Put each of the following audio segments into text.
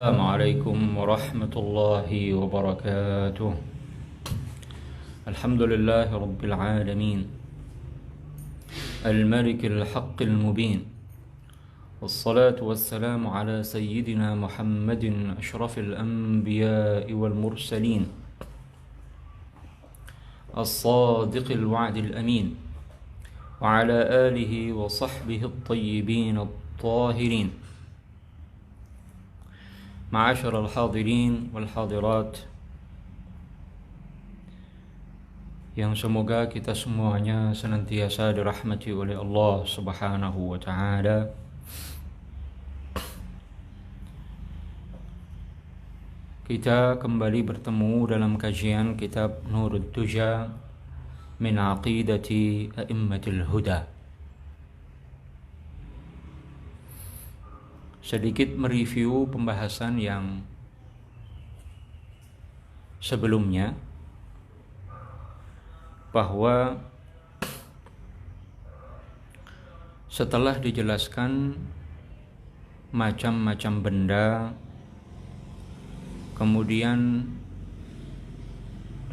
السلام عليكم ورحمة الله وبركاته. الحمد لله رب العالمين الملك الحق المبين، والصلاة والسلام على سيدنا محمد أشرف الأنبياء والمرسلين الصادق الوعد الأمين، وعلى آله وصحبه الطيبين الطاهرين. Ma'asyiral hadirin wal hadirat, yang semoga kita semuanya senantiasa dirahmati oleh Allah Subhanahu wa taala. Kita kembali bertemu dalam kajian kitab Nurud Duja min Aqidati A'immatil Huda. Sedikit mereview pembahasan yang sebelumnya, bahwa setelah dijelaskan macam-macam benda, kemudian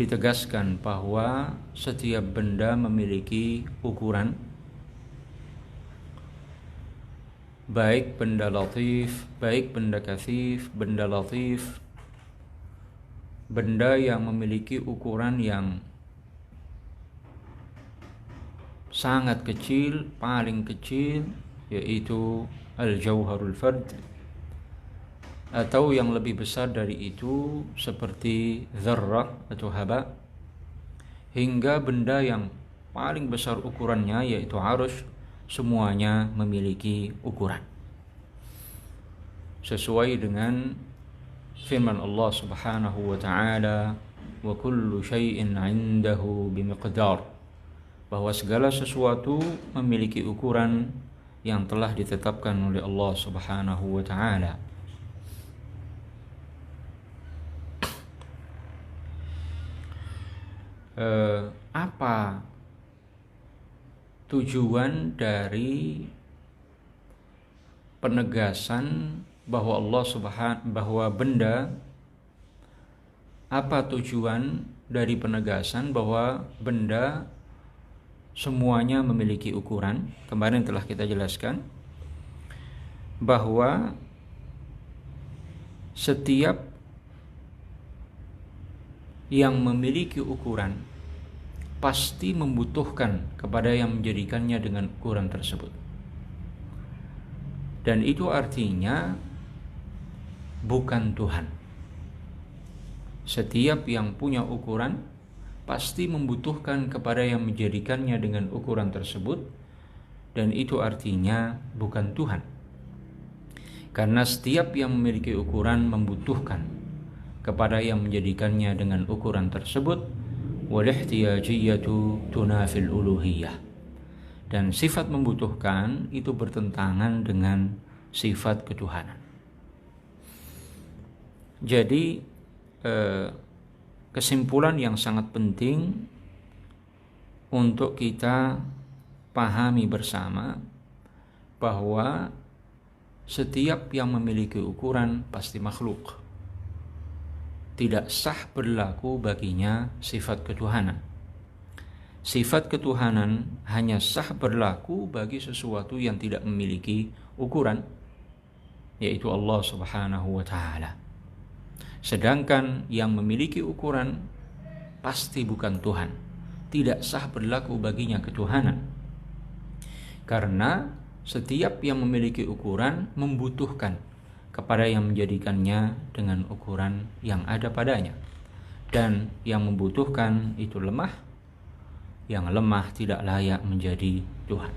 ditegaskan bahwa setiap benda memiliki ukuran, baik benda latif, baik benda kathif, benda latif, benda yang memiliki ukuran yang sangat kecil, paling kecil, yaitu al-jauharul fard, atau yang lebih besar dari itu seperti zarrah atau haba, hingga benda yang paling besar ukurannya yaitu arsh. Semuanya memiliki ukuran sesuai dengan firman Allah Subhanahu wa taala, wa kullu syai'in 'indahu bimiqdar, bahwa segala sesuatu memiliki ukuran yang telah ditetapkan oleh Allah Subhanahu wa taala. Apa tujuan dari penegasan bahwa bahwa benda, apa tujuan dari penegasan bahwa benda semuanya memiliki ukuran? Kemarin telah kita jelaskan bahwa setiap yang memiliki ukuran pasti membutuhkan kepada yang menjadikannya dengan ukuran tersebut. Dan itu artinya bukan Tuhan. Setiap yang punya ukuran pasti membutuhkan kepada yang menjadikannya dengan ukuran tersebut, dan itu artinya bukan Tuhan. Karena setiap yang memiliki ukuran membutuhkan kepada yang menjadikannya dengan ukuran tersebut, wal-ihtiyajiyatu tunafil uluhiyah, dan sifat membutuhkan itu bertentangan dengan sifat ketuhanan. Jadi kesimpulan yang sangat penting untuk kita pahami bersama bahwa setiap yang memiliki ukuran pasti makhluk. Tidak sah berlaku baginya sifat ketuhanan. Sifat ketuhanan hanya sah berlaku bagi sesuatu yang tidak memiliki ukuran, yaitu Allah Subhanahu wa taala. Sedangkan yang memiliki ukuran pasti bukan Tuhan. Tidak sah berlaku baginya ketuhanan. Karena setiap yang memiliki ukuran membutuhkan kepada yang menjadikannya dengan ukuran yang ada padanya, dan yang membutuhkan itu lemah, yang lemah tidak layak menjadi Tuhan.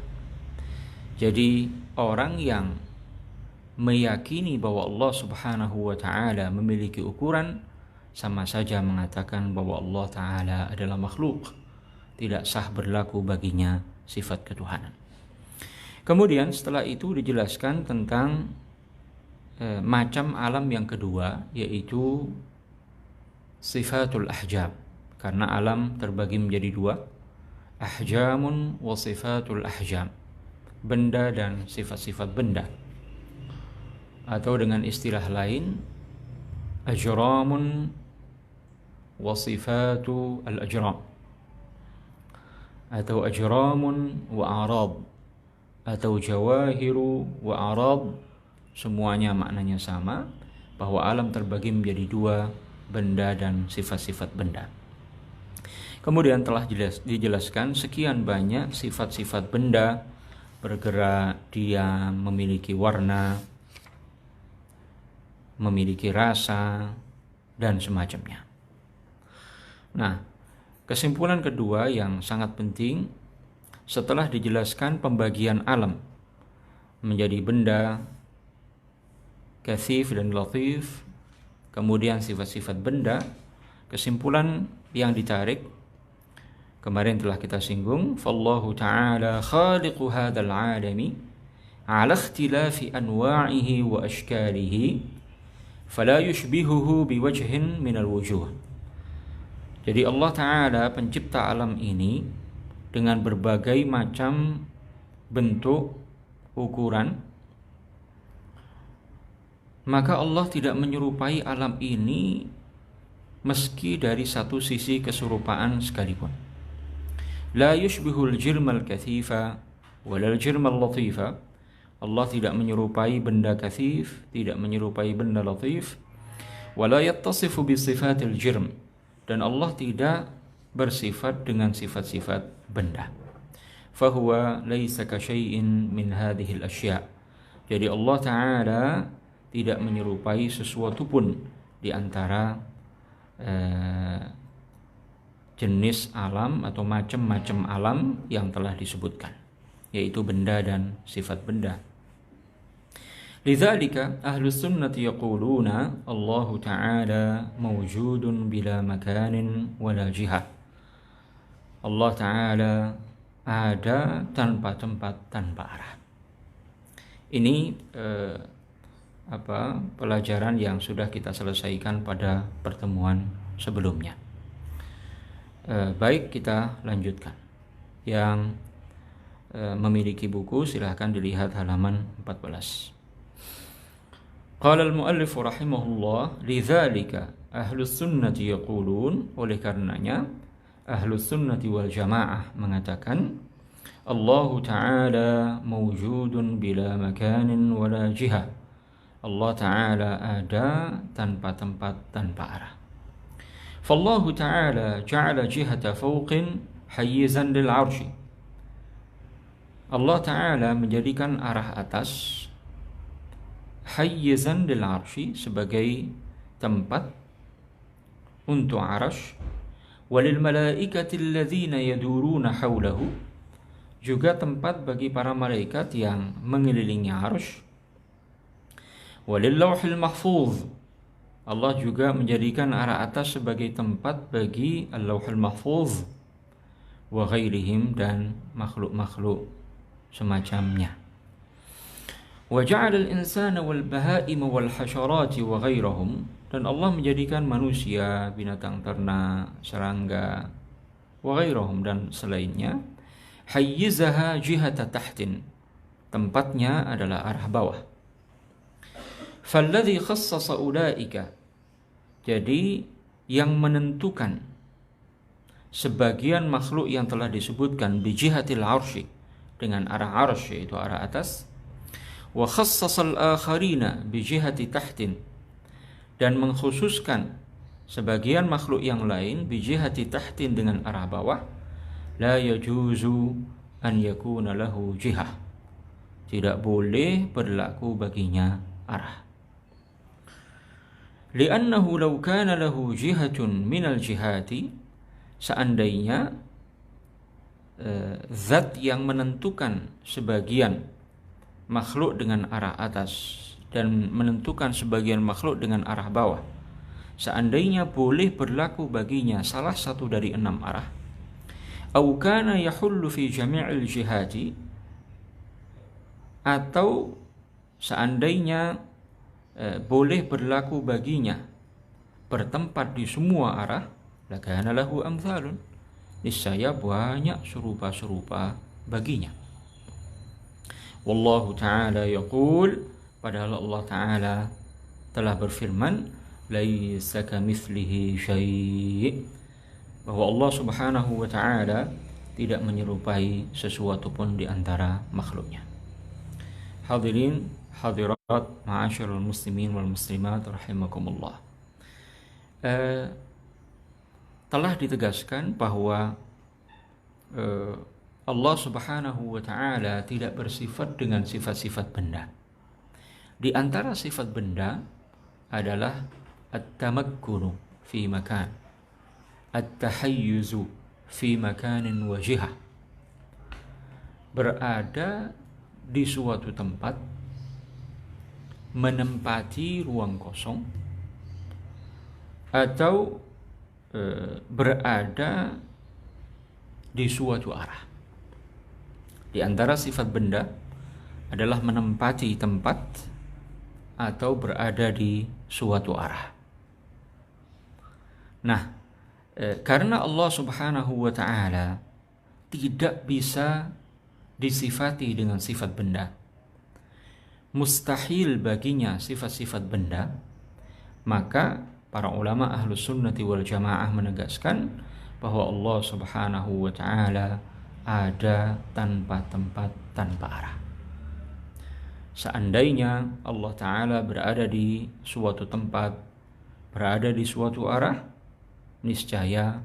Jadi orang yang meyakini bahwa Allah Subhanahu wa taala memiliki ukuran sama saja mengatakan bahwa Allah taala adalah makhluk. Tidak sah berlaku baginya sifat ketuhanan. Kemudian setelah itu dijelaskan tentang macam alam yang kedua, yaitu sifatul ahjam. Karena alam terbagi menjadi dua, ahjamun wa sifatul ahjam, benda dan sifat-sifat benda. Atau dengan istilah lain, ajramun wa sifatu al-ajram, atau ajramun wa arad, atau jawahiru wa arad. Semuanya maknanya sama, bahwa alam terbagi menjadi dua, benda dan sifat-sifat benda. Kemudian telah dijelaskan sekian banyak sifat-sifat benda: bergerak, diam, memiliki warna, memiliki rasa, dan semacamnya. Nah, kesimpulan kedua yang sangat penting setelah dijelaskan pembagian alam menjadi benda, kathif dan latif, kemudian sifat-sifat benda, kesimpulan yang ditarik kemarin telah kita singgung, fallahu ta'ala khaliqu hadzal 'alami 'ala ikhtilafi anwa'ihi wa ashkalihi fala yushbihuhu biwajhin minal wujuh. Jadi Allah Ta'ala pencipta alam ini dengan berbagai macam bentuk, ukuran, maka Allah tidak menyerupai alam ini meski dari satu sisi keserupaan sekalipun. La yushbihul jirmal kathifa walal jirmal latifa. Allah tidak menyerupai benda kathif, tidak menyerupai benda latif. Wala yattasifu bisifatil jirm. Dan Allah tidak bersifat dengan sifat-sifat benda. Fahuwa laysa kasyai'in min hadhil asya'. Jadi Allah Ta'ala tidak menyerupai sesuatu pun di antara jenis alam atau macam-macam alam yang telah disebutkan, yaitu benda dan sifat benda. Lidzalika ahlus sunnati yaquluna Allah Ta'ala mawjudun bila makanin wala jihah. Allah Ta'ala ada tanpa tempat, tanpa arah. Ini pelajaran yang sudah kita selesaikan pada pertemuan sebelumnya. Baik, kita lanjutkan. Yang memiliki buku silahkan dilihat halaman 14. Qala al-muallif rahimahullah, lidzalika ahlus sunnati yaqulun, oleh karenanya ahlus sunnati wal jamaah mengatakan Allah Ta'ala mawjudun bila makanin wala jihah. Allah Ta'ala ada tanpa tempat, tanpa arah. Fallahu Ta'ala ja'ala jihata fawqin hayyizan lil arshi. Allah Ta'ala menjadikan arah atas hayyizan lil arshi, sebagai tempat untuk arash. Walil malaikati alladhina yaduruna hawlahu, juga tempat bagi para malaikat yang mengelilingi arsh. Walil lawhil mahfuz, Allah juga menjadikan arah atas sebagai tempat bagi al-lawhil mahfuz wa ghairihim, dan makhluk-makhluk semacamnya. Wa ja'ala al-insana wal baha'im wal hasharati wa ghairahum, dan Allah menjadikan manusia, binatang ternak, serangga, wa ghairahum, dan selainnya, hayyizaha jihata tahtin, tempatnya adalah arah bawah. Falladhi khassasa ulaika, jadi yang menentukan sebagian makhluk yang telah disebutkan bijihatil arsy, dengan arah arsy, yaitu arah atas, wa khassasal akharina bijihati tahtin, dan mengkhususkan sebagian makhluk yang lain bijihati tahtin, dengan arah bawah, la yajuzu an yakuna lahu jihah, tidak boleh berlaku baginya arah. Li'annahu law kana lahu jihatun minal jihati, seandainya zat yang menentukan sebagian makhluk dengan arah atas dan menentukan sebagian makhluk dengan arah bawah, seandainya boleh berlaku baginya salah satu dari 6 arah, au kana yahullu fi jami'il jihati, atau seandainya boleh berlaku baginya bertempat di semua arah, lakana lahu amthalun, niscaya banyak serupa-serupa baginya. Wallahu ta'ala yaqul, padahal Allah Ta'ala telah berfirman, laisa kamitslihi syai', bahwa Allah Subhanahu wa taala tidak menyerupai sesuatu pun di antara makhluknya. Hadirin hadirat ma'asyiral muslimin wal muslimat rahimakumullah. Telah ditegaskan bahwa Allah Subhanahu wa taala tidak bersifat dengan sifat-sifat benda. Di antara sifat benda adalah at-tamakkunu fi makan, at-tahayyuzu fi makanin wa jihah. Berada di suatu tempat, menempati ruang kosong, atau berada di suatu arah. Di antara sifat benda adalah menempati tempat atau berada di suatu arah. Nah, karena Allah Subhanahu wa taala tidak bisa disifati dengan sifat benda, mustahil baginya sifat-sifat benda, maka para ulama Ahlus Sunnati wal Jamaah menegaskan bahwa Allah Subhanahu wa taala ada tanpa tempat, tanpa arah. Seandainya Allah taala berada di suatu tempat, berada di suatu arah, niscaya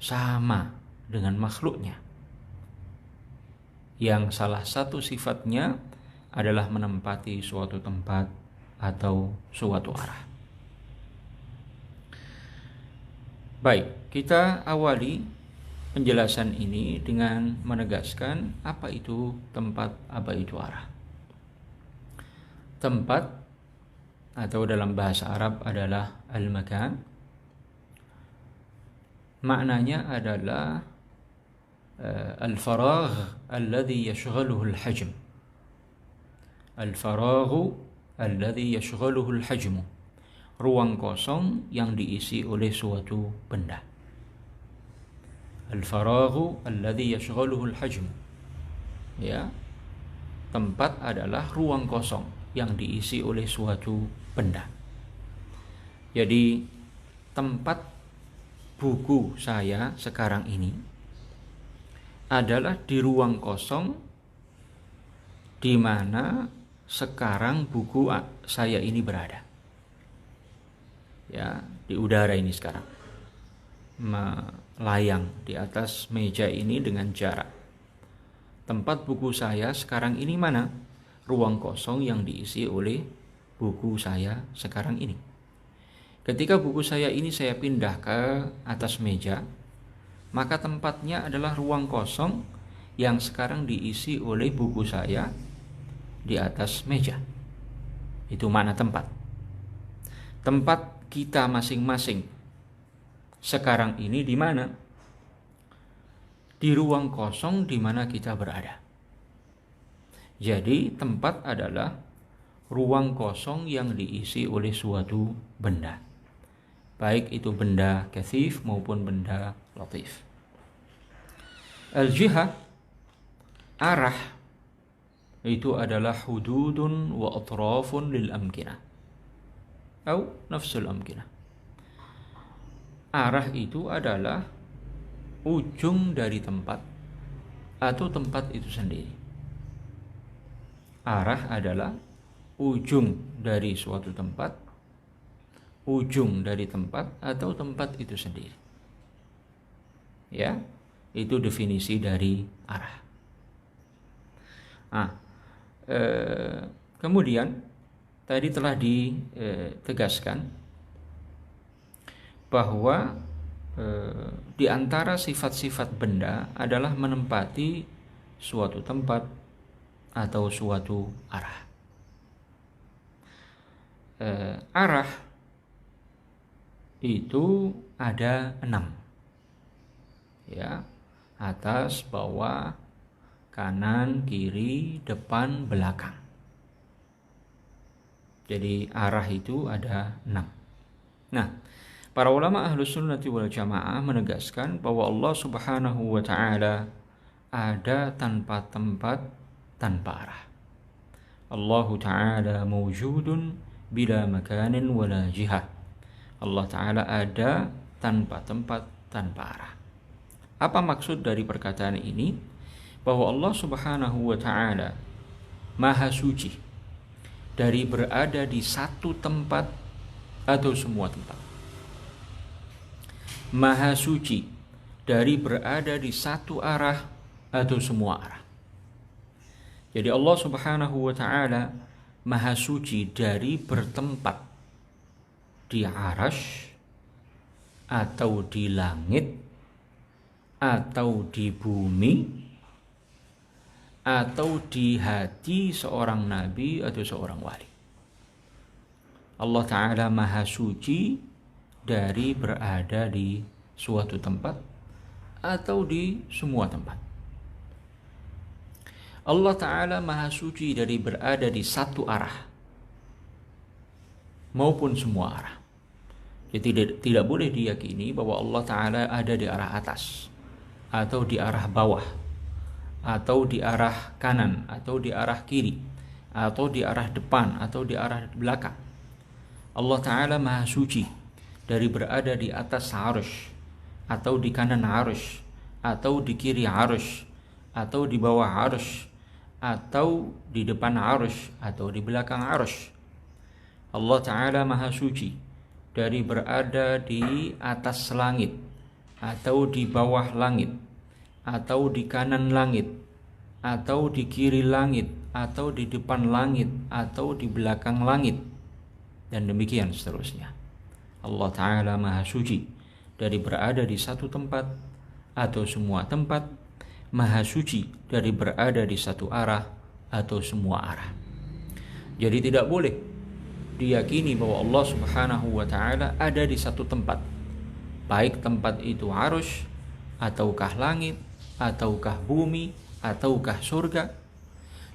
sama dengan makhluknya yang salah satu sifatnya adalah menempati suatu tempat atau suatu arah. Baik, kita awali penjelasan ini dengan menegaskan apa itu tempat, apa itu arah. Tempat atau dalam bahasa Arab adalah al-makan. Maknanya adalah al-faragh alladhi yashghaluhu al-hajm. Al-faragh alladhi yashghaluhu al-hajm. Ruang kosong yang diisi oleh suatu benda. Al-faraghu alladhi yashghaluhu al-hajm. Ya. Tempat adalah ruang kosong yang diisi oleh suatu benda. Jadi tempat buku saya sekarang ini adalah di ruang kosong di mana sekarang buku saya ini berada. Ya, di udara ini sekarang. Melayang di atas meja ini dengan jarak. Tempat buku saya sekarang ini mana? Ruang kosong yang diisi oleh buku saya sekarang ini. Ketika buku saya ini saya pindah ke atas meja, maka tempatnya adalah ruang kosong yang sekarang diisi oleh buku saya di atas meja. Itu makna tempat. Tempat kita masing-masing sekarang ini di mana? Di ruang kosong di mana kita berada. Jadi tempat adalah ruang kosong yang diisi oleh suatu benda. Baik itu benda kathif maupun benda latif. Al-jihah, arah, itu adalah hududun wa atrafun lil amkinah atau nafsul amkinah. Arah itu adalah ujung dari tempat atau tempat itu sendiri. Arah adalah ujung dari suatu tempat, ujung dari tempat atau tempat itu sendiri. Ya, itu definisi dari arah. Kemudian tadi telah ditegaskan bahwa di antara sifat-sifat benda adalah menempati suatu tempat atau suatu arah. Arah itu ada 6. Ya, atas, bawah, kanan, kiri, depan, belakang. Jadi arah itu ada 6. Nah, para ulama Ahlus Sunnati wal Jamaah menegaskan bahwa Allah Subhanahu wa taala ada tanpa tempat, tanpa arah. Allah Ta'ala mawjudun bila makanin wala jihah. Allah Ta'ala ada tanpa tempat, tanpa arah. Apa maksud dari perkataan ini? Bahwa Allah Subhanahu wa Ta'ala Maha Suci dari berada di satu tempat atau semua tempat. Maha Suci dari berada di satu arah atau semua arah. Jadi Allah Subhanahu wa Ta'ala Maha Suci dari bertempat di arasy atau di langit atau di bumi atau di hati seorang nabi atau seorang wali. Allah Ta'ala Maha Suci dari berada di suatu tempat atau di semua tempat. Allah Ta'ala Maha Suci dari berada di satu arah maupun semua arah. Jadi tidak boleh diyakini bahwa Allah Ta'ala ada di arah atas atau di arah bawah atau di arah kanan atau di arah kiri atau di arah depan atau di arah belakang. Allah Ta'ala Maha Suci dari berada di atas arasy atau di kanan arasy atau di kiri arasy atau di bawah arasy atau di depan arasy atau di belakang arasy. Allah Ta'ala Maha Suci dari berada di atas langit atau di bawah langit atau di kanan langit atau di kiri langit atau di depan langit atau di belakang langit, dan demikian seterusnya. Allah Ta'ala Maha Suci dari berada di satu tempat atau semua tempat, Maha Suci dari berada di satu arah atau semua arah. Jadi tidak boleh diyakini bahwa Allah Subhanahu wa Ta'ala ada di satu tempat, baik tempat itu arusy ataukah langit ataukah bumi ataukah surga.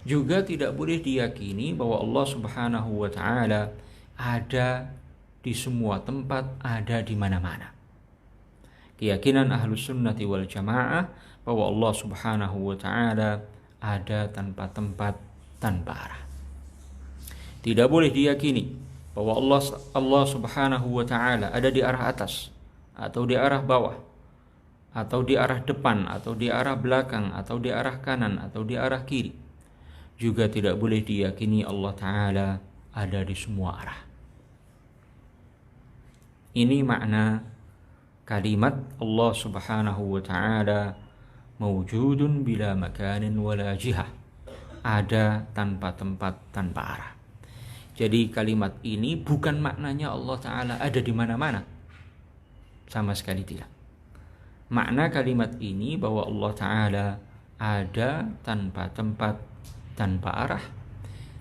Juga tidak boleh diyakini bahwa Allah Subhanahu wa Ta'ala ada di semua tempat, ada di mana-mana. Keyakinan Ahlus Sunnati wal Jamaah bahwa Allah Subhanahu wa Ta'ala ada tanpa tempat, tanpa arah. Tidak boleh diyakini bahwa Allah Subhanahu wa Ta'ala ada di arah atas atau di arah bawah atau di arah depan atau di arah belakang atau di arah kanan atau di arah kiri. Juga tidak boleh diyakini Allah Ta'ala ada di semua arah. Ini makna kalimat Allah Subhanahu wa Ta'ala mawjudun bila makanin wala jihah, ada tanpa tempat, tanpa arah. Jadi kalimat ini bukan maknanya Allah Ta'ala ada di mana-mana, sama sekali tidak. Makna kalimat ini bahwa Allah Ta'ala ada tanpa tempat, tanpa arah.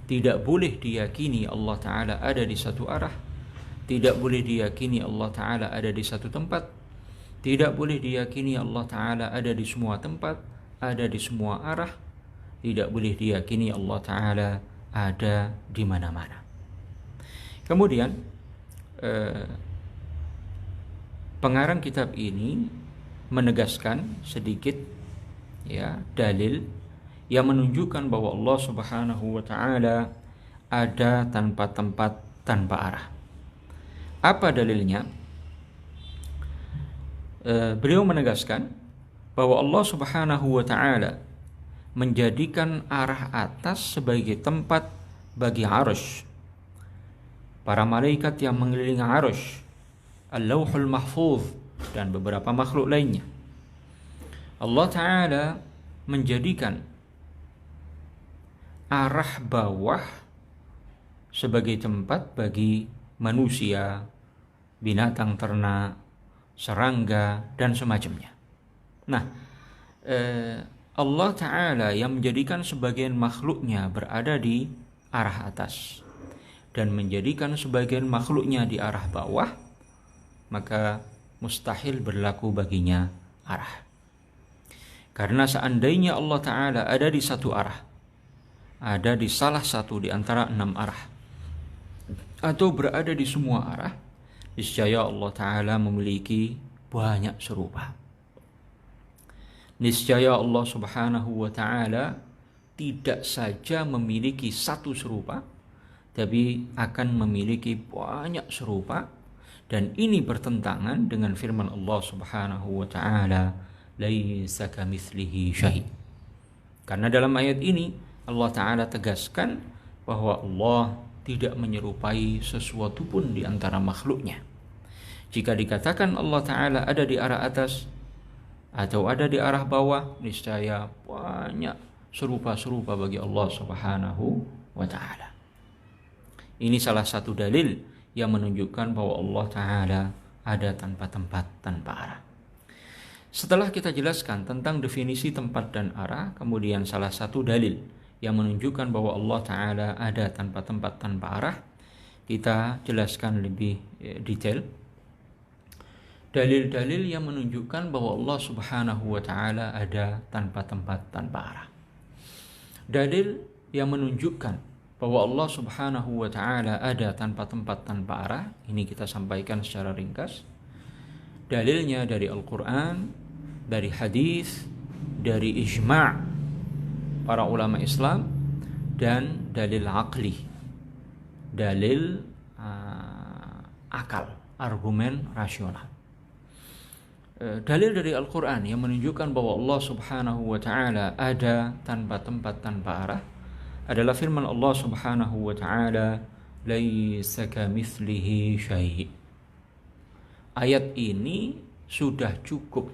Tidak boleh diyakini Allah Ta'ala ada di satu arah. Tidak boleh diyakini Allah Ta'ala ada di satu tempat. Tidak boleh diyakini Allah Ta'ala ada di semua tempat, ada di semua arah. Tidak boleh diyakini Allah Ta'ala ada di mana-mana. Kemudian pengarang kitab ini menegaskan sedikit dalil yang menunjukkan bahwa Allah Subhanahu wa Ta'ala ada tanpa tempat, tanpa arah. Apa dalilnya? Beliau menegaskan bahwa Allah Subhanahu wa Ta'ala menjadikan arah atas sebagai tempat bagi arasy, para malaikat yang mengelilingi arasy, Al-Lauhul Mahfuz, dan beberapa makhluk lainnya. Allah Ta'ala menjadikan arah bawah sebagai tempat bagi manusia, binatang ternak, serangga, dan semacamnya. Nah, Allah Ta'ala yang menjadikan sebagian makhluknya berada di arah atas dan menjadikan sebagian makhluknya di arah bawah, maka mustahil berlaku baginya arah. Karena seandainya Allah Ta'ala ada di satu arah, ada di salah satu di antara 6 arah, atau berada di semua arah, niscaya Allah Ta'ala memiliki banyak serupa. Niscaya Allah Subhanahu wa Ta'ala tidak saja memiliki satu serupa, tapi akan memiliki banyak serupa, dan ini bertentangan dengan firman Allah Subhanahu wa taala, laisa kamitslihi syai'. Karena dalam ayat ini Allah taala tegaskan bahwa Allah tidak menyerupai sesuatu pun di antara makhluknya. Jika dikatakan Allah taala ada di arah atas atau ada di arah bawah, niscaya banyak serupa-serupa bagi Allah Subhanahu wa taala. Ini salah satu dalil yang menunjukkan bahwa Allah taala ada tanpa tempat, tanpa arah. Setelah kita jelaskan tentang definisi tempat dan arah, kemudian salah satu dalil yang menunjukkan bahwa Allah taala ada tanpa tempat, tanpa arah, kita jelaskan lebih detail. Dalil-dalil yang menunjukkan bahwa Allah Subhanahu wa taala ada tanpa tempat, tanpa arah. Dalil yang menunjukkan bahwa Allah Subhanahu wa taala ada tanpa tempat, tanpa arah, ini kita sampaikan secara ringkas. Dalilnya dari Al-Quran, dari hadis, dari ijma' para ulama Islam, dan dalil aqli, dalil akal, argumen rasional. Dalil dari Al-Quran yang menunjukkan bahwa Allah Subhanahu wa ta'ala ada tanpa tempat, tanpa arah adalah firman Allah Subhanahu wa ta'ala, laisa kamitslihi syai'. Ayat ini sudah cukup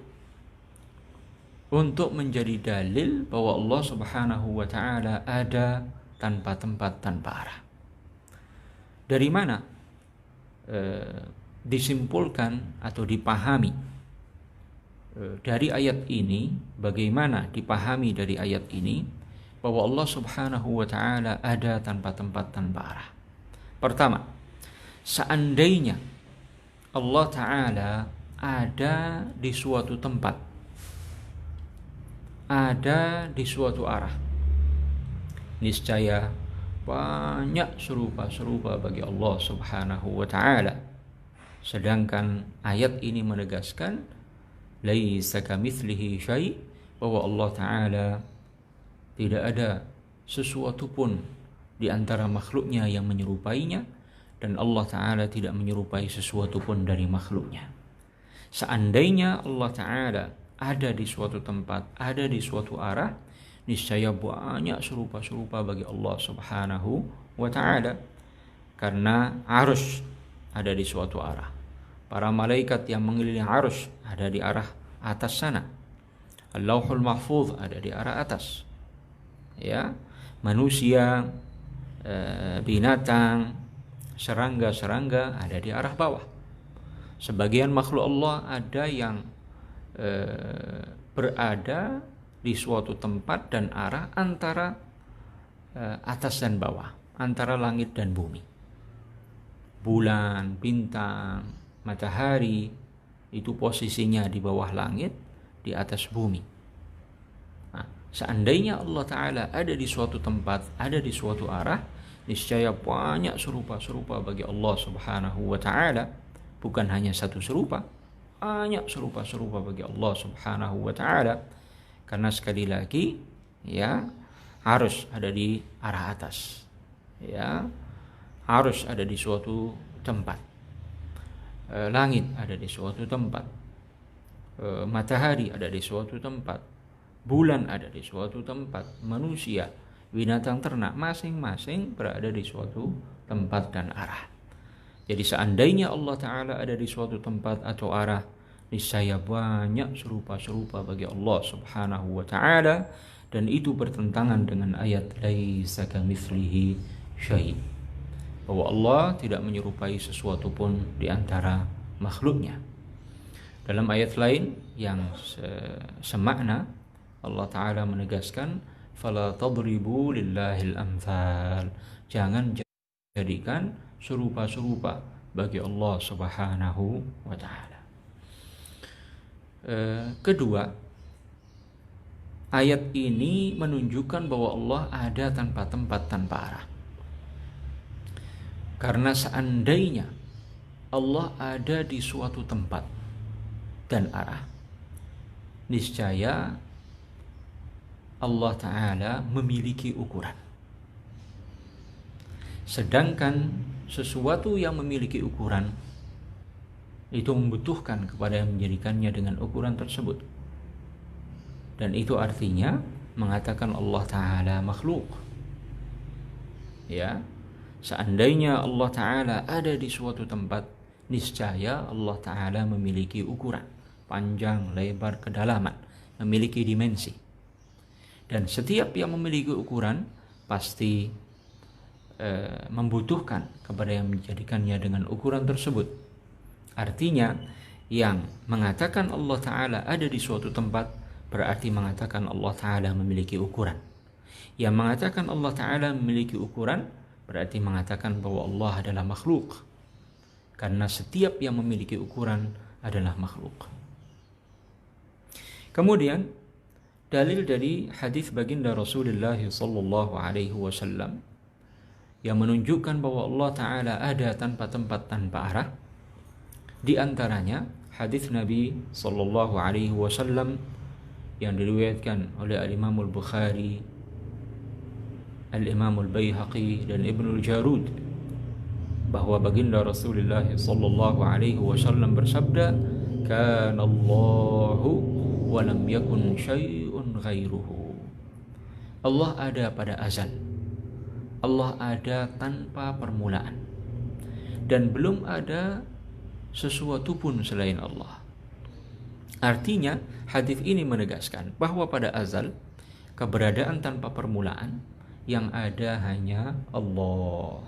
untuk menjadi dalil bahwa Allah Subhanahu wa ta'ala ada tanpa tempat, tanpa arah. Dari mana disimpulkan atau dipahami dari ayat ini, bagaimana dipahami dari ayat ini bahwa Allah Subhanahu wa ta'ala ada tanpa tempat, tanpa arah? Pertama, seandainya Allah ta'ala ada di suatu tempat, ada di suatu arah, niscaya banyak serupa-serupa bagi Allah Subhanahu wa ta'ala. Sedangkan ayat ini menegaskan laisa kamitslihi syai', bahwa Allah taala tidak ada sesuatu pun di antara makhluknya yang menyerupainya, dan Allah taala tidak menyerupai sesuatu pun dari makhluknya. Seandainya Allah taala ada di suatu tempat, ada di suatu arah, niscaya banyak serupa-serupa bagi Allah Subhanahu wa taala. Karena arus ada di suatu arah, para malaikat yang mengelilingi arus ada di arah atas sana, Al-Lauhul Mahfuz ada di arah atas, ya, manusia, binatang, serangga-serangga ada di arah bawah. Sebagian makhluk Allah ada yang berada di suatu tempat dan arah antara atas dan bawah, antara langit dan bumi. Bulan, bintang, matahari itu posisinya di bawah langit, di atas bumi. Nah, seandainya Allah Ta'ala ada di suatu tempat, ada di suatu arah, niscaya banyak serupa-serupa bagi Allah Subhanahu wa Ta'ala. Bukan hanya satu serupa, banyak serupa-serupa bagi Allah Subhanahu wa Ta'ala. Karena sekali lagi, ya, harus ada di arah atas, ya, harus ada di suatu tempat. Langit ada di suatu tempat, matahari ada di suatu tempat, bulan ada di suatu tempat, manusia, binatang ternak masing-masing berada di suatu tempat dan arah. Jadi seandainya Allah Ta'ala ada di suatu tempat atau arah, niscaya banyak serupa-serupa bagi Allah Subhanahu wa Ta'ala, dan itu bertentangan dengan ayat laisa kamitslihi syai', bahwa Allah tidak menyerupai sesuatu pun di antara makhluknya. Dalam ayat lain yang semakna, Allah Ta'ala menegaskan, fala tadribu lillahil amthal, jangan jadikan serupa-serupa bagi Allah Subhanahu wa Ta'ala. Kedua, ayat ini menunjukkan bahwa Allah ada tanpa tempat, tanpa arah. Karena seandainya Allah ada di suatu tempat dan arah, niscaya Allah Ta'ala memiliki ukuran. Sedangkan sesuatu yang memiliki ukuran itu membutuhkan kepada yang menjadikannya dengan ukuran tersebut. Dan itu artinya mengatakan Allah Ta'ala makhluk. Ya, seandainya Allah Ta'ala ada di suatu tempat, niscaya Allah Ta'ala memiliki ukuran, panjang, lebar, kedalaman, memiliki dimensi. Dan setiap yang memiliki ukuran pasti membutuhkan kepada yang menjadikannya dengan ukuran tersebut. Artinya yang mengatakan Allah Ta'ala ada di suatu tempat berarti mengatakan Allah Ta'ala memiliki ukuran. Yang mengatakan Allah Ta'ala memiliki ukuran berarti mengatakan bahwa Allah adalah makhluk, karena setiap yang memiliki ukuran adalah makhluk. Kemudian dalil dari hadis baginda Rasulullah sallallahu alaihi wasallam yang menunjukkan bahwa Allah Ta'ala ada tanpa tempat, tanpa arah. Di antaranya hadis Nabi sallallahu alaihi wasallam yang diriwayatkan oleh Al-Imam Al-Bukhari, Al-Imam Al-Baihaqi dan Ibnu Al-Jarud, bahwa baginda Rasulullah sallallahu alaihi wasallam bersabda, "Kana Allahu wa lam yakun syai'un ghairuhu." Allah ada pada azal. Allah ada tanpa permulaan, dan belum ada sesuatu pun selain Allah. Artinya hadis ini menegaskan bahwa pada azal keberadaan tanpa permulaan, yang ada hanya Allah.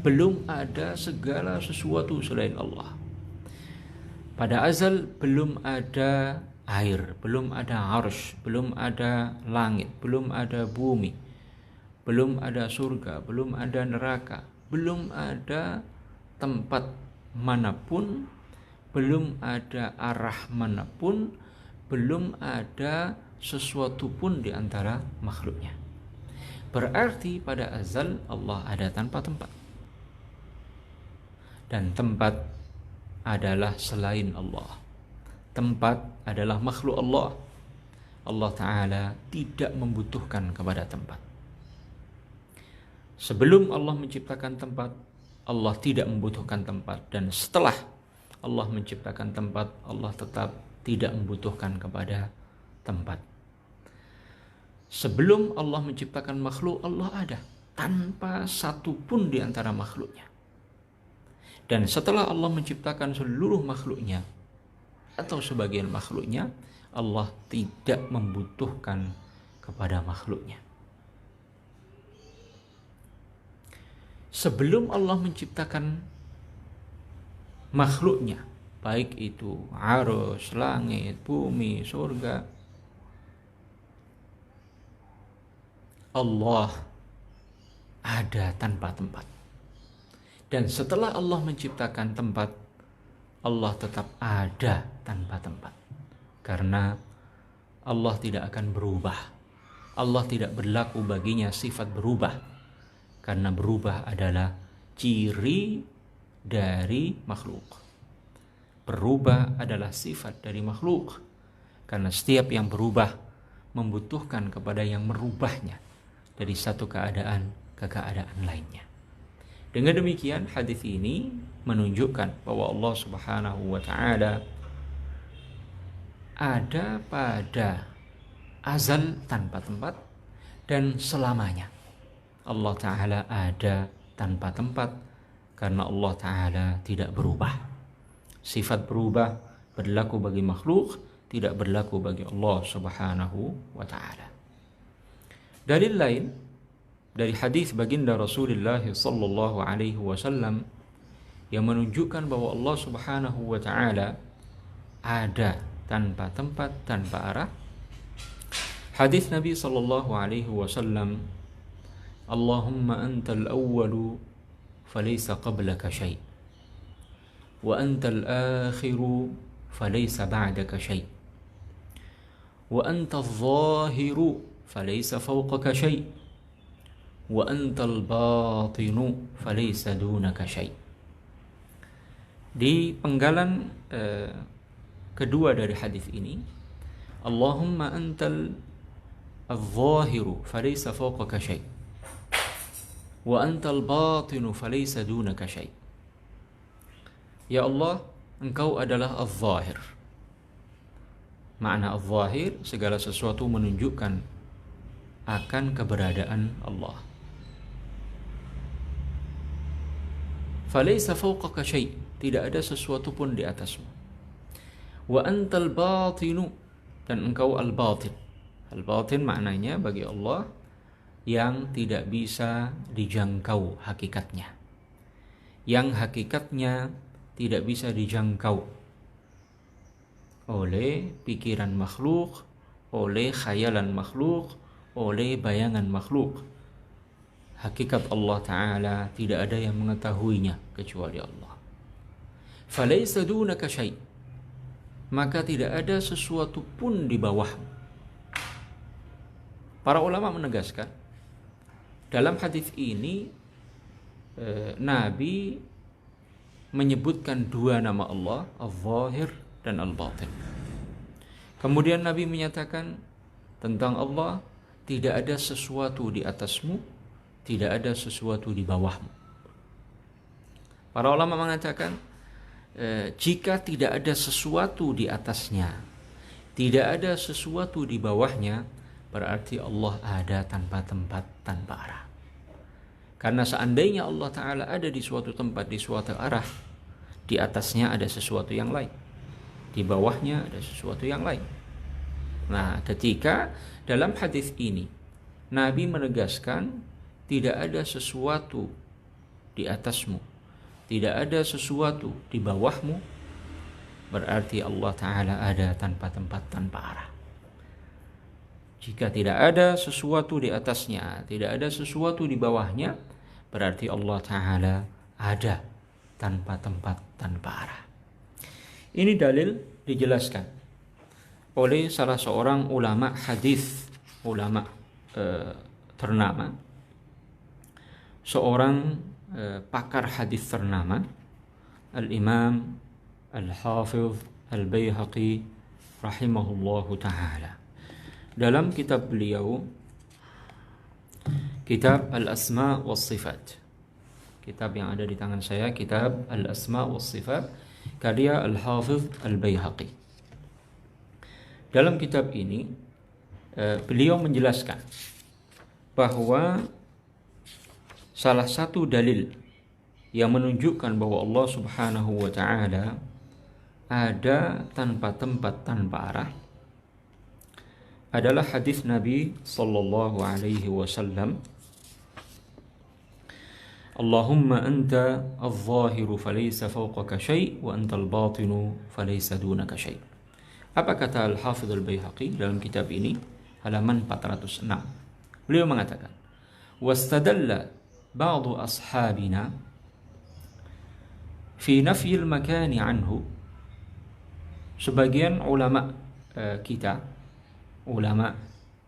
Belum ada segala sesuatu selain Allah. Pada azal belum ada air, belum ada arsy, belum ada langit, belum ada bumi, belum ada surga, belum ada neraka, belum ada tempat manapun, belum ada arah manapun, belum ada sesuatu pun di antara makhluknya. Berarti pada azal Allah ada tanpa tempat. Dan tempat adalah selain Allah. Tempat adalah makhluk Allah. Allah Ta'ala tidak membutuhkan kepada tempat. Sebelum Allah menciptakan tempat, Allah tidak membutuhkan tempat. Dan setelah Allah menciptakan tempat, Allah tetap tidak membutuhkan kepada tempat. Sebelum Allah menciptakan makhluk, Allah ada tanpa satu pun di antara makhluknya. Dan setelah Allah menciptakan seluruh makhluknya atau sebagian makhluknya, Allah tidak membutuhkan kepada makhluknya. Sebelum Allah menciptakan makhluknya, baik itu arsy, langit, bumi, surga, Allah ada tanpa tempat. Dan setelah Allah menciptakan tempat, Allah tetap ada tanpa tempat. Karena Allah tidak akan berubah. Allah tidak berlaku baginya sifat berubah. Karena berubah adalah ciri dari makhluk. Berubah adalah sifat dari makhluk. Karena setiap yang berubah membutuhkan kepada yang merubahnya dari satu keadaan ke keadaan lainnya. Dengan demikian hadis ini menunjukkan bahwa Allah Subhanahu wa Ta'ala ada pada azal tanpa tempat dan selamanya. Allah Ta'ala ada tanpa tempat karena Allah Ta'ala tidak berubah. Sifat berubah berlaku bagi makhluk, tidak berlaku bagi Allah Subhanahu wa Ta'ala. Dalil lain dari hadis baginda Rasulullah sallallahu alaihi wasallam yang menunjukkan bahwa Allah Subhanahu wa Ta'ala ada tanpa tempat, tanpa arah. Hadis Nabi sallallahu alaihi wasallam, Allahumma antal awwalu falaysa qablaka syai' wa antal akhiru falaysa ba'daka syai' wa antal zahiru falaysa fawqaka syai' wa antal batinu falaysa dunaka syai'. Di penggalan kedua dari hadis ini, Allahumma antal al-zahiru falaysa fawqaka syai'. wa antal batinu falaysa dunaka syai'. Ya Allah, Engkau adalah al-zahir. Makna al-zahir, segala sesuatu menunjukkan akan keberadaan Allah. Falaysa fawqaka syai', tidak ada sesuatu pun di atasmu. Wa antal batinu, dan Engkau al-batin. Al-batin maknanya bagi Allah yang tidak bisa dijangkau hakikatnya, yang hakikatnya tidak bisa dijangkau oleh pikiran makhluk, oleh khayalan makhluk, oleh bayangan makhluk. Hakikat Allah Ta'ala tidak ada yang mengetahuinya kecuali Allah. Falaysa dunaka syai', maka tidak ada sesuatu pun di bawahmu. Para ulama menegaskan dalam hadis ini Nabi menyebutkan dua nama Allah, Al-Zahir dan Al-Batin. Kemudian Nabi menyatakan tentang Allah, tidak ada sesuatu di atasmu, tidak ada sesuatu di bawahmu. Para ulama mengatakan jika tidak ada sesuatu di atasnya, tidak ada sesuatu di bawahnya, berarti Allah ada tanpa tempat, tanpa arah. Karena seandainya Allah Ta'ala ada di suatu tempat, di suatu arah, di atasnya ada sesuatu yang lain, di bawahnya ada sesuatu yang lain. Nah, ketika dalam hadis ini Nabi menegaskan tidak ada sesuatu di atasmu, tidak ada sesuatu di bawahmu, berarti Allah Ta'ala ada tanpa tempat, tanpa arah. Jika tidak ada sesuatu di atasnya, tidak ada sesuatu di bawahnya, berarti Allah Ta'ala ada tanpa tempat, tanpa arah. Ini dalil dijelaskan oleh salah seorang ulama hadis, ulama ternama, seorang pakar hadis ternama, Al-Imam Al-Hafidh Al-Baihaqi rahimahullahu ta'ala. Dalam kitab beliau, Kitab Al-Asma wa Sifat, kitab yang ada di tangan saya, Kitab Al-Asma wa Sifat, karya Al-Hafidh Al-Baihaqi. Dalam kitab ini beliau menjelaskan bahwa salah satu dalil yang menunjukkan bahwa Allah Subhanahu wa ta'ala ada tanpa tempat, tanpa arah adalah hadis Nabi sallallahu alaihi wasallam, Allahumma anta al-zahiru falaysa fawqaka syai' wa anta al-batinu falaysa dunaka syai'. Apa kata Al-Hafidh Al-Baihaqi dalam kitab ini, halaman 406? Beliau mengatakan, wastadalla ba'du ashabina fi nafyi al-makani anhu. Sebagian ulama kita, ulama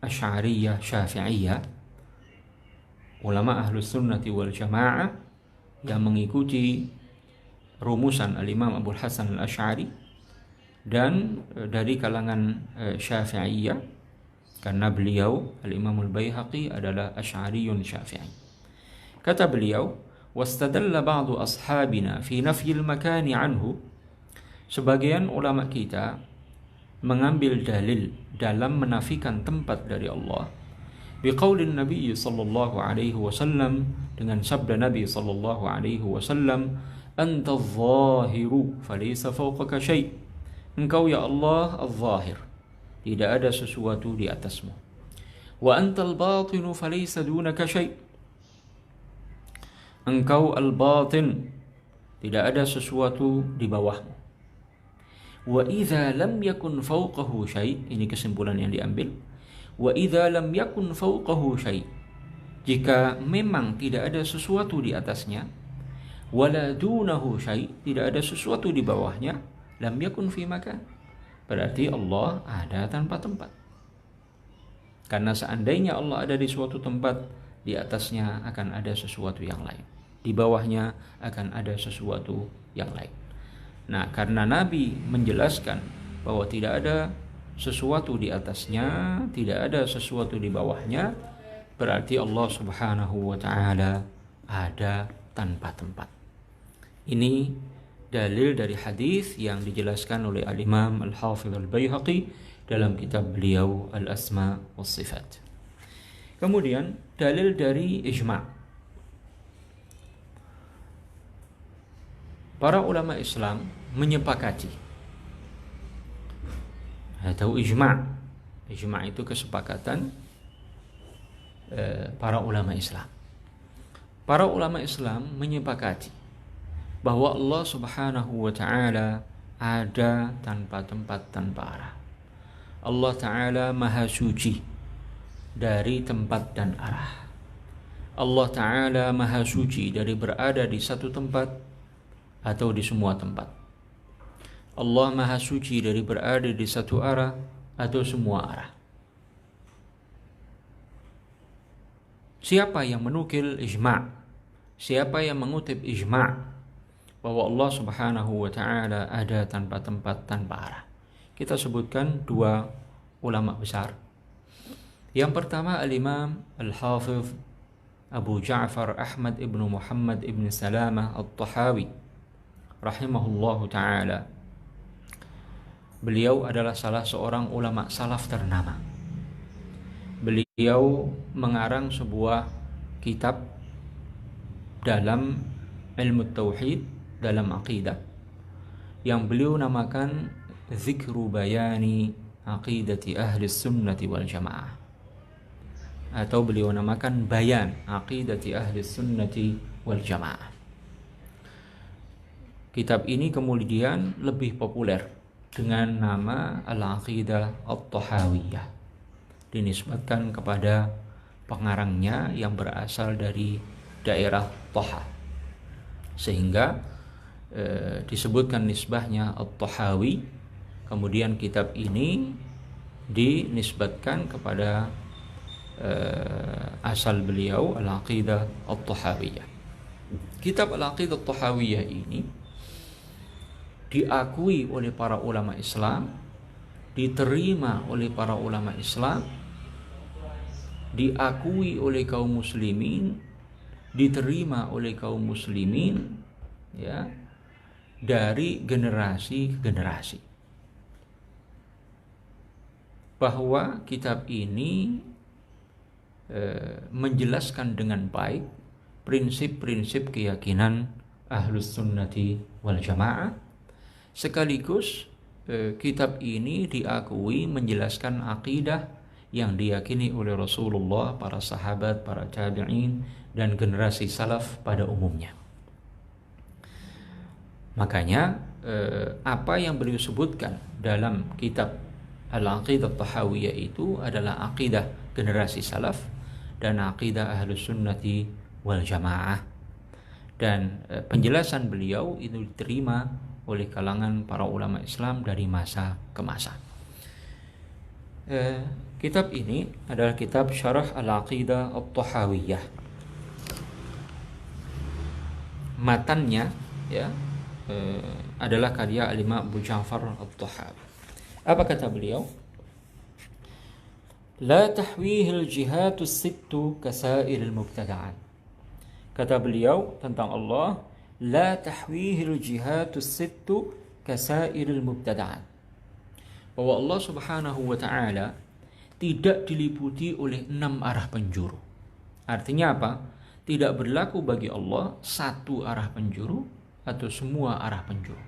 Asy'ariyah, Syafi'iyah, ulama Ahlus Sunnati wal Jamaah yang mengikuti rumusan Al-Imam Abul Hasan Al-Asy'ari, dan dari kalangan Syafi'iyah, karena beliau Al-Imam Al-Baihaqi adalah Asy'ariyun Syafi'i. Kata beliau, wastadalla ba'du ashabina fi nafyi al-makani anhu. Sebagian ulama kita mengambil dalil dalam menafikan tempat dari Allah biqaulin Nabi sallallahu alaihi wasallam, dengan sabda Nabi sallallahu alaihi wasallam, anta adh-dhahiru falaysa fawqaka syai'. Engkau ya Allah al-zahir, tidak ada sesuatu di atasmu. Wa anta al-batinu falaysa dunaka syai'. Engkau al-batin, tidak ada sesuatu di bawahmu. Wa idza lam yakun fawqahu syai', ini kesimpulan yang diambil. Wa idza lam yakun fawqahu syai', jika memang tidak ada sesuatu di atasnya, wala dunahu syai', tidak ada sesuatu di bawahnya, lam yakun fi makan, berarti Allah ada tanpa tempat. Karena seandainya Allah ada di suatu tempat, di atasnya akan ada sesuatu yang lain, di bawahnya akan ada sesuatu yang lain. Nah, karena Nabi menjelaskan bahwa tidak ada sesuatu di atasnya, tidak ada sesuatu di bawahnya, berarti Allah Subhanahu wa ta'ala ada tanpa tempat. Ini dalil dari hadis yang dijelaskan oleh Al-Imam Al-Hafidh Al-Baihaqi dalam kitab beliau Al-Asma was Sifat. Kemudian dalil dari ijma'. Para ulama Islam menyepakati atau ijma'. Ijma' itu kesepakatan para ulama Islam. Para ulama Islam menyepakati bahwa Allah Subhanahu wa ta'ala ada tanpa tempat, tanpa arah. Allah Ta'ala maha suci dari tempat dan arah. Allah Ta'ala maha suci dari berada di satu tempat atau di semua tempat. Allah maha suci dari berada di satu arah atau semua arah. Siapa yang menukil ijma'? Siapa yang mengutip ijma' bahwa Allah Subhanahu wa ta'ala ada tanpa tempat, tanpa arah? Kita sebutkan dua ulama besar. Yang pertama Al-Imam Al-Hafidh Abu Ja'far Ahmad ibn Muhammad ibn Salamah At-Tahawi rahimahullahu ta'ala. Beliau adalah salah seorang ulama salaf ternama. Beliau mengarang sebuah kitab dalam ilmu tauhid, dalam aqidah, yang beliau namakan Zikru Bayani Aqidati Ahli Sunnati wal Jamaah, atau beliau namakan Bayan Aqidati Ahli Sunnati wal Jamaah. Kitab ini kemudian lebih populer dengan nama Al-Aqidah At-Tahawiyah, dinisbatkan kepada pengarangnya yang berasal dari daerah Taha, sehingga disebutkan nisbahnya At-Tahawi. Kemudian kitab ini dinisbatkan kepada asal beliau Al-Aqidah At-Tahawiyah. Kitab Al-Aqidah At-Tahawiyah ini diakui oleh para ulama Islam, diterima oleh para ulama Islam, diakui oleh kaum muslimin, diterima oleh kaum muslimin, ya, dari generasi ke generasi, bahwa kitab ini menjelaskan dengan baik prinsip-prinsip keyakinan Ahlus Sunnati wal Jamaah. Sekaligus kitab ini diakui menjelaskan akidah yang diyakini oleh Rasulullah, para sahabat, para tabi'in, dan generasi salaf pada umumnya. Makanya apa yang beliau sebutkan dalam kitab Al-Aqidah At-Tahawiyah itu adalah akidah generasi salaf dan akidah Ahlus Sunnati wal Jamaah. Dan penjelasan beliau itu diterima oleh kalangan para ulama Islam dari masa ke masa. Kitab ini adalah kitab Syarah Al-Aqidah At-Tahawiyah. Matannya, ya, adalah karya Al-Imam Abu Ja'far At-Tahawi. Apa kata beliau? La tahwihil jihatus sittu kasairil mubtada'an. Kata beliau tentang Allah, la tahwihil jihatus sittu kasairil mubtada'an, bahwa Allah Subhanahu wa ta'ala tidak diliputi oleh 6 arah penjuru. Artinya apa? Tidak berlaku bagi Allah satu arah penjuru atau semua arah penjuru.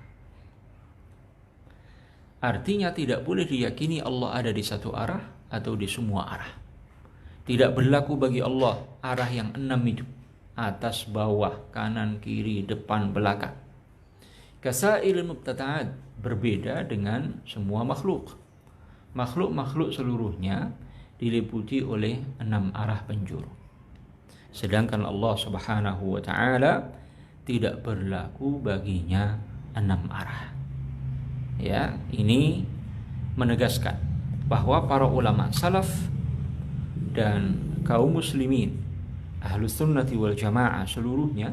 Artinya tidak boleh diyakini Allah ada di satu arah atau di semua arah. Tidak berlaku bagi Allah arah yang 6 itu, atas, bawah, kanan, kiri, depan, belakang. Kasairil mubtada'at, berbeda dengan semua makhluk. Makhluk-makhluk seluruhnya diliputi oleh 6 arah penjuru. Sedangkan Allah Subhanahu wa ta'ala tidak berlaku baginya 6 arah. Ya, ini menegaskan bahwa para ulama salaf dan kaum muslimin Ahlus Sunnati wal Jamaah seluruhnya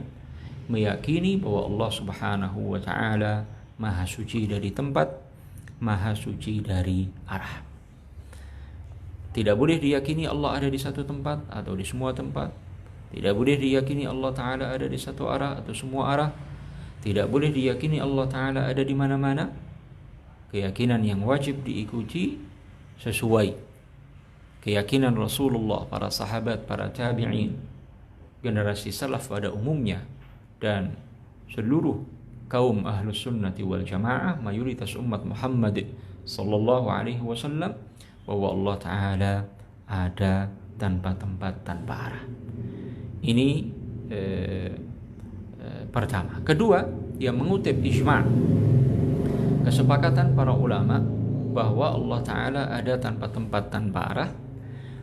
meyakini bahwa Allah Subhanahu wa ta'ala maha suci dari tempat, maha suci dari arah. Tidak boleh diyakini Allah ada di satu tempat atau di semua tempat, Tidak boleh diyakini Allah Ta'ala ada di satu arah atau semua arah. Tidak boleh diyakini Allah Ta'ala ada di mana-mana. Keyakinan yang wajib diikuti sesuai keyakinan Rasulullah, para sahabat, para tabi'in, generasi salaf pada umumnya, dan seluruh kaum ahlus sunnati wal jamaah, mayoritas umat Muhammad sallallahu alaihi wasallam, bahwa Allah Ta'ala ada tanpa tempat, tanpa arah. Ini pertama. Kedua, yang mengutip ijma', kesepakatan para ulama bahwa Allah Ta'ala ada tanpa tempat, tanpa arah,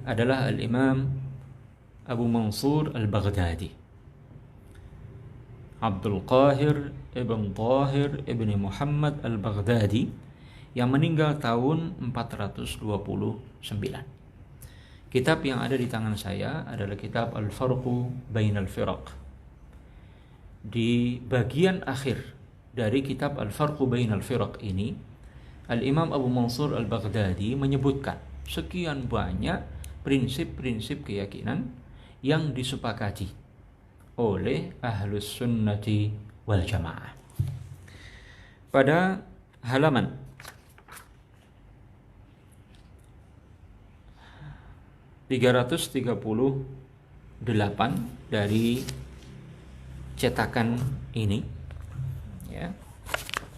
adalah Al-Imam Abu Mansur Al-Baghdadi, Abdul Qahir Ibn Tahir Ibn Muhammad Al-Baghdadi, yang meninggal tahun 429. Kitab yang ada di tangan saya adalah kitab Al-Farqu Bainal Firaq. Di bagian akhir dari kitab Al-Farqu Bainal Firaq ini, Al-Imam Abu Mansur Al-Baghdadi menyebutkan sekian banyak prinsip-prinsip keyakinan yang disepakati oleh Ahlus Sunnati wal Jamaah. Pada halaman 338 dari cetakan ini, ya,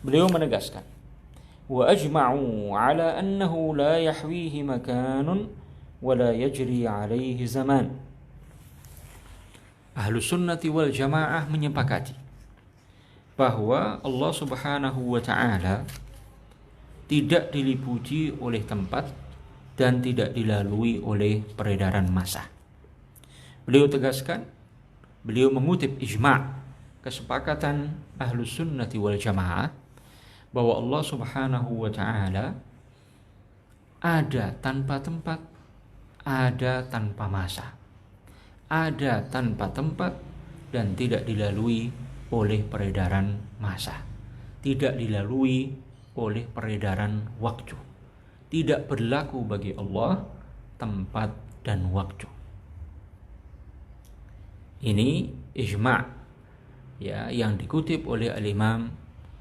beliau menegaskan, wa ajma'u ala annahu la yahwihi makanun wa la yajri alaihi zaman. Ahlus Sunnati wal Jamaah menyepakati bahwa Allah Subhanahu wa Ta'ala tidak diliputi oleh tempat dan tidak dilalui oleh peredaran massa. Beliau tegaskan, beliau mengutip ijma', kesepakatan Ahlus Sunnati wal Jamaah, bahwa Allah Subhanahu wa Ta'ala ada tanpa tempat, ada tanpa massa, ada tanpa tempat dan tidak dilalui oleh peredaran massa, tidak dilalui oleh peredaran waktu. Tidak berlaku bagi Allah tempat dan waktu. Ini ijma', ya, yang dikutip oleh Al-Imam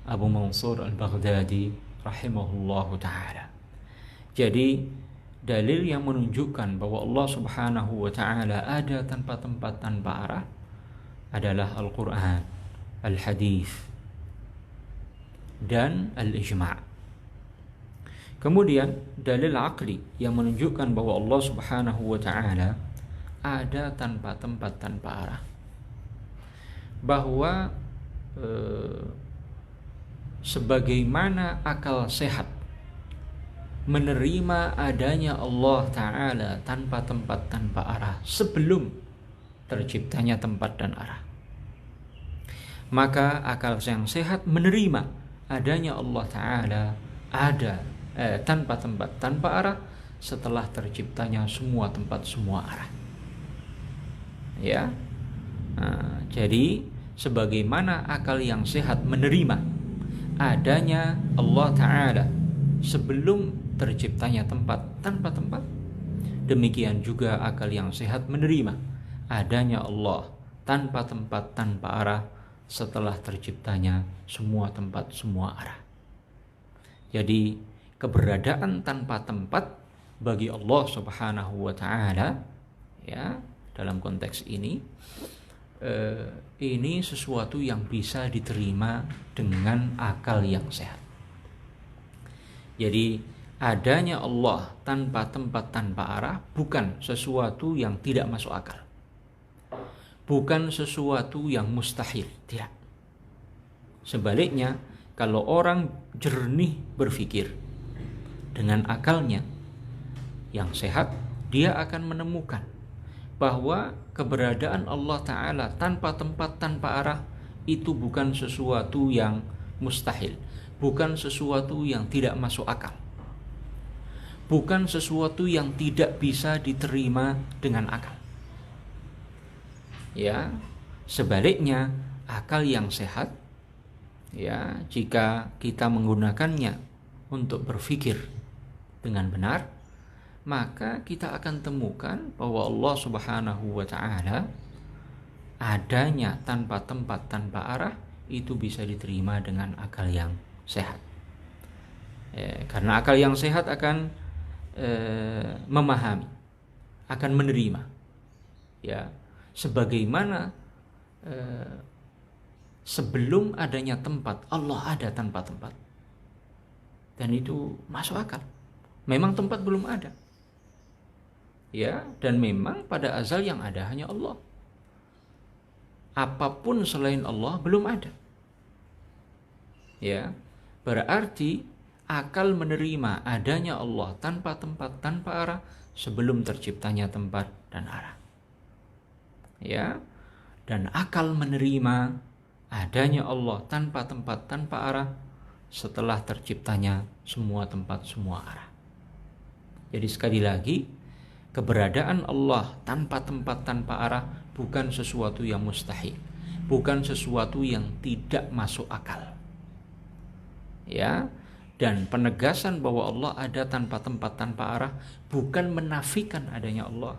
Abu Mansur Al-Baghdadi rahimahullahu ta'ala. Jadi dalil yang menunjukkan bahwa Allah Subhanahu wa Ta'ala ada tanpa tempat, tanpa arah adalah Al-Quran, Al-Hadis, dan Al-Ijma'. Kemudian dalil aqli yang menunjukkan bahwa Allah Subhanahu wa Ta'ala ada tanpa tempat, tanpa arah, bahwa sebagaimana akal sehat menerima adanya Allah Ta'ala tanpa tempat, tanpa arah sebelum terciptanya tempat dan arah, maka akal yang sehat menerima adanya Allah Ta'ala ada tanpa tempat, tanpa arah setelah terciptanya semua tempat, semua arah. Ya, jadi sebagaimana akal yang sehat menerima adanya Allah Ta'ala sebelum terciptanya tempat tanpa tempat, demikian juga akal yang sehat menerima adanya Allah tanpa tempat, tanpa arah setelah terciptanya semua tempat, semua arah. Jadi keberadaan tanpa tempat bagi Allah Subhanahu wa Ta'ala, ya, dalam konteks ini sesuatu yang bisa diterima dengan akal yang sehat. Jadi adanya Allah tanpa tempat, tanpa arah bukan sesuatu yang tidak masuk akal, bukan sesuatu yang mustahil, tidak. Sebaliknya, kalau orang jernih berpikir dengan akalnya yang sehat, dia akan menemukan bahwa keberadaan Allah Ta'ala tanpa tempat, tanpa arah itu bukan sesuatu yang mustahil, bukan sesuatu yang tidak masuk akal, bukan sesuatu yang tidak bisa diterima dengan akal. Ya, sebaliknya akal yang sehat, ya, jika kita menggunakannya untuk berpikir dengan benar, maka kita akan temukan bahwa Allah Subhanahu wa Ta'ala adanya tanpa tempat, tanpa arah, itu bisa diterima dengan akal yang sehat. Karena akal yang sehat akan memahami, akan menerima, ya, sebagaimana sebelum adanya tempat, Allah ada tanpa tempat, dan itu masuk akal. Memang tempat belum ada, ya, dan memang pada azal yang ada hanya Allah. Apapun selain Allah belum ada, ya. Berarti akal menerima adanya Allah tanpa tempat, tanpa arah, sebelum terciptanya tempat dan arah, ya. Dan akal menerima adanya Allah tanpa tempat, tanpa arah, setelah terciptanya semua tempat, semua arah. Jadi sekali lagi, keberadaan Allah tanpa tempat, tanpa arah bukan sesuatu yang mustahil, bukan sesuatu yang tidak masuk akal, ya. Dan penegasan bahwa Allah ada tanpa tempat, tanpa arah bukan menafikan adanya Allah.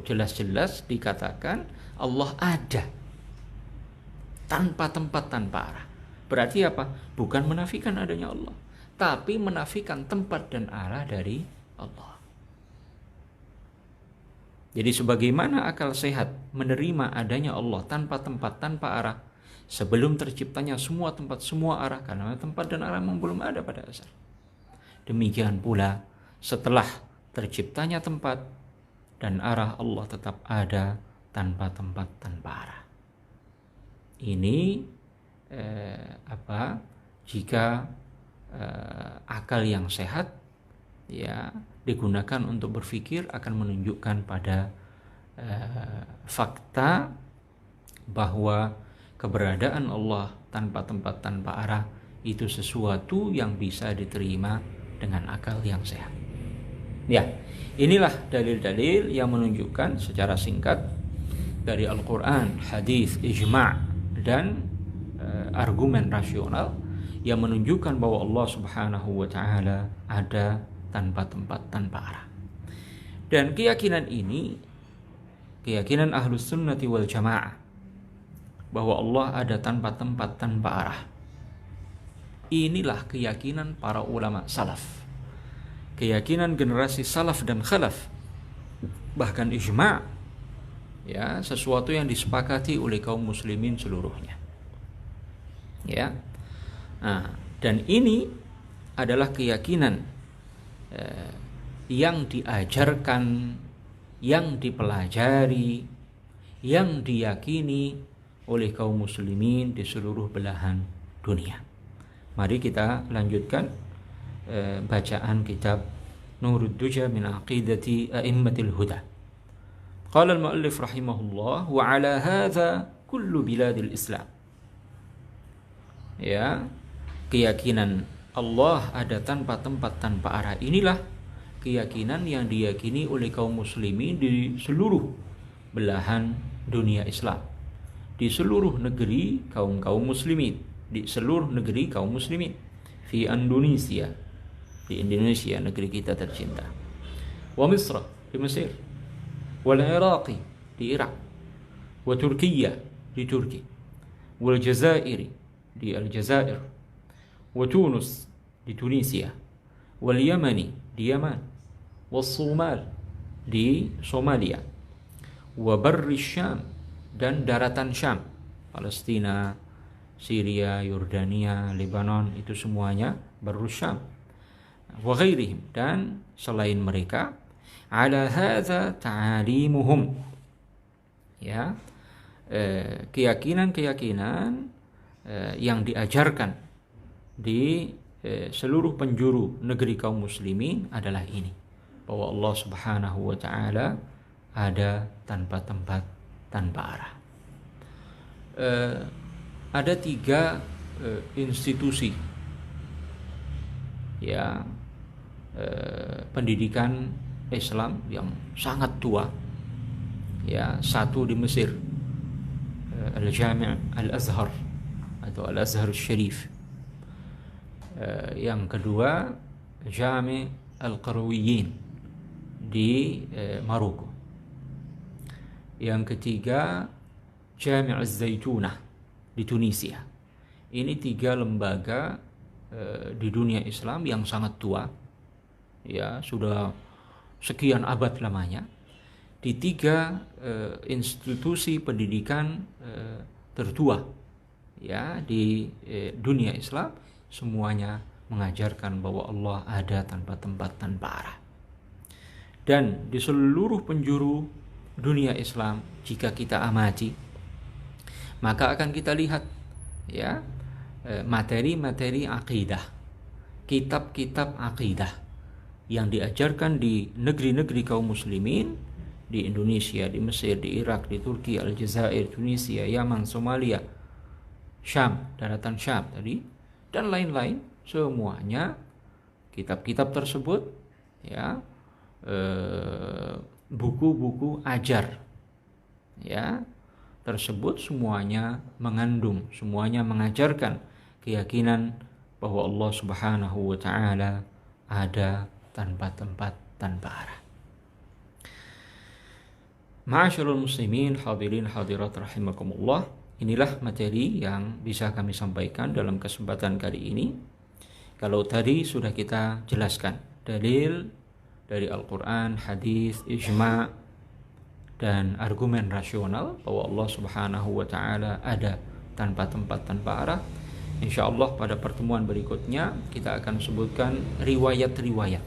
Jelas-jelas dikatakan Allah ada tanpa tempat, tanpa arah. Berarti apa? Bukan menafikan adanya Allah, tapi menafikan tempat dan arah dari Allah. Jadi sebagaimana akal sehat menerima adanya Allah tanpa tempat, tanpa arah, sebelum terciptanya semua tempat, semua arah, karena tempat dan arah memang belum ada pada asal. Demikian pula setelah terciptanya tempat dan arah, Allah tetap ada tanpa tempat, tanpa arah. Ini jika akal yang sehat, ya, digunakan untuk berpikir, akan menunjukkan pada fakta bahwa keberadaan Allah tanpa tempat, tanpa arah itu sesuatu yang bisa diterima dengan akal yang sehat. Ya, inilah dalil-dalil yang menunjukkan secara singkat dari Al-Quran, hadis, ijma' dan argumen rasional yang menunjukkan bahwa Allah Subhanahu wa Ta'ala ada tanpa tempat, tanpa arah. Dan keyakinan ini, keyakinan Ahlus Sunnati wal Jamaah, bahwa Allah ada tanpa tempat, tanpa arah, inilah keyakinan para ulama salaf, keyakinan generasi salaf dan khalaf, bahkan ijma', ya, sesuatu yang disepakati oleh kaum muslimin seluruhnya, ya. Dan ini adalah keyakinan yang diajarkan, yang dipelajari, yang diyakini oleh kaum muslimin di seluruh belahan dunia. Mari kita lanjutkan bacaan kitab Nurud Duja min Aqidati A'immatil Huda. Qala al-muallif rahimahullah wa ala hadza kullu biladil Islam. Ya, keyakinan Allah ada tanpa tempat, tanpa arah, inilah keyakinan yang diyakini oleh kaum muslimin di seluruh belahan dunia Islam, di seluruh negeri kaum muslimin, di seluruh negeri kaum muslimin, fi Indonesia, di Indonesia, negeri kita tercinta, wa Misr, di Mesir, wal Iraqi, di Irak, wa Turkiyah, di Turki, wal Jazairi, di Aljazair, wa Tunus, di Tunisia, wal Yamani, di Yaman, was Somal, di Somalia, wa Barri Syam, dan daratan Syam, Palestina, Syria, Yordania, Lebanon, itu semuanya Barru Syam, wa ghairihim, dan selain mereka. Ala hadza ta'alimuhum, ya, keyakinan-keyakinan yang diajarkan di seluruh penjuru negeri kaum muslimin adalah ini, bahwa Allah Subhanahu wa Ta'ala ada tanpa tempat, tanpa arah. Ada 3 institusi, ya, pendidikan Islam yang sangat tua, ya. Satu di Mesir, Al-Jami' Al-Azhar atau Al-Azhar Syarif. Yang kedua, Jami' Al-Qarawiyyin di Maroko. Yang ketiga, Jami' Az-Zaitunah di Tunisia. Ini 3 lembaga di dunia Islam yang sangat tua, ya, sudah sekian abad lamanya. Di 3 institusi pendidikan tertua, ya, di dunia Islam, semuanya mengajarkan bahwa Allah ada tanpa tempat, tanpa arah. Dan di seluruh penjuru dunia Islam, jika kita amati, maka akan kita lihat, ya, materi-materi akidah, kitab-kitab akidah yang diajarkan di negeri-negeri kaum muslimin, di Indonesia, di Mesir, di Irak, di Turki, Aljazair, Tunisia, Yaman, Somalia, Syam, daratan Syam tadi, dan lain-lain. Semuanya kitab-kitab tersebut, ya, buku-buku ajar, ya, tersebut semuanya mengandung, semuanya mengajarkan keyakinan bahwa Allah Subhanahu wa taala ada tanpa tempat, tanpa arah. Ma'asyiral muslimin, hadirin hadirat rahimakumullah, inilah materi yang bisa kami sampaikan dalam kesempatan kali ini. Kalau tadi sudah kita jelaskan dalil dari Al-Quran, hadis, ijma' dan argumen rasional bahwa Allah Subhanahu wa taala ada tanpa tempat, tanpa arah. Insyaallah pada pertemuan berikutnya kita akan sebutkan riwayat-riwayat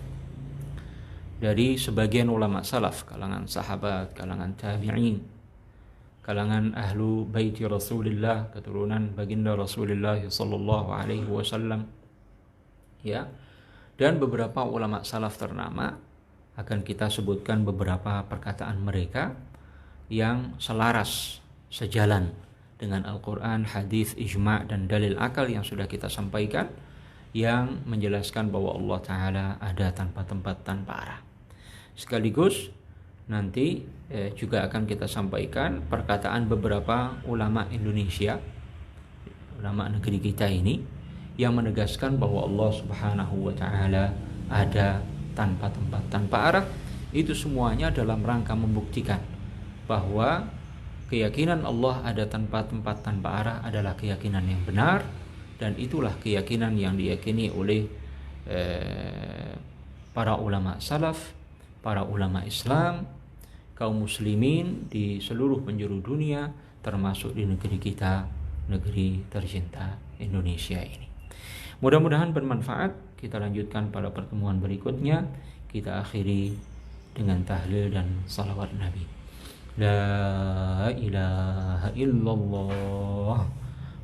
dari sebagian ulama salaf, kalangan sahabat, kalangan tabi'in, kalangan ahlu baiti Rasulullah, keturunan baginda Rasulullah sallallahu alaihi wasallam, ya. Dan beberapa ulama salaf ternama, akan kita sebutkan beberapa perkataan mereka yang selaras, sejalan dengan Al-Quran, hadis, ijma' dan dalil akal yang sudah kita sampaikan, yang menjelaskan bahwa Allah Ta'ala ada tanpa tempat, tanpa arah. Sekaligus nanti juga akan kita sampaikan perkataan beberapa ulama Indonesia, ulama negeri kita ini, yang menegaskan bahwa Allah Subhanahu wa taala ada tanpa tempat, tanpa arah. Itu semuanya dalam rangka membuktikan bahwa keyakinan Allah ada tanpa tempat, tanpa arah adalah keyakinan yang benar, dan itulah keyakinan yang diyakini oleh para ulama salaf, para ulama Islam, kaum muslimin di seluruh penjuru dunia, termasuk di negeri kita, negeri tercinta Indonesia ini. Mudah-mudahan bermanfaat. Kita lanjutkan pada pertemuan berikutnya. Kita akhiri dengan tahlil dan salawat Nabi. La ilaha illallah.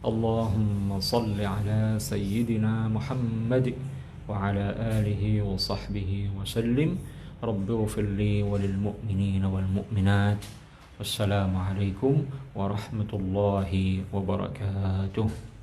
Allahumma salli ala sayyidina Muhammad wa ala alihi wa sahbihi wa sallim. Rabbi ighfir li wa lil mu'minina wal mu'minat. Wassalamu alaikum warahmatullahi wabarakatuh.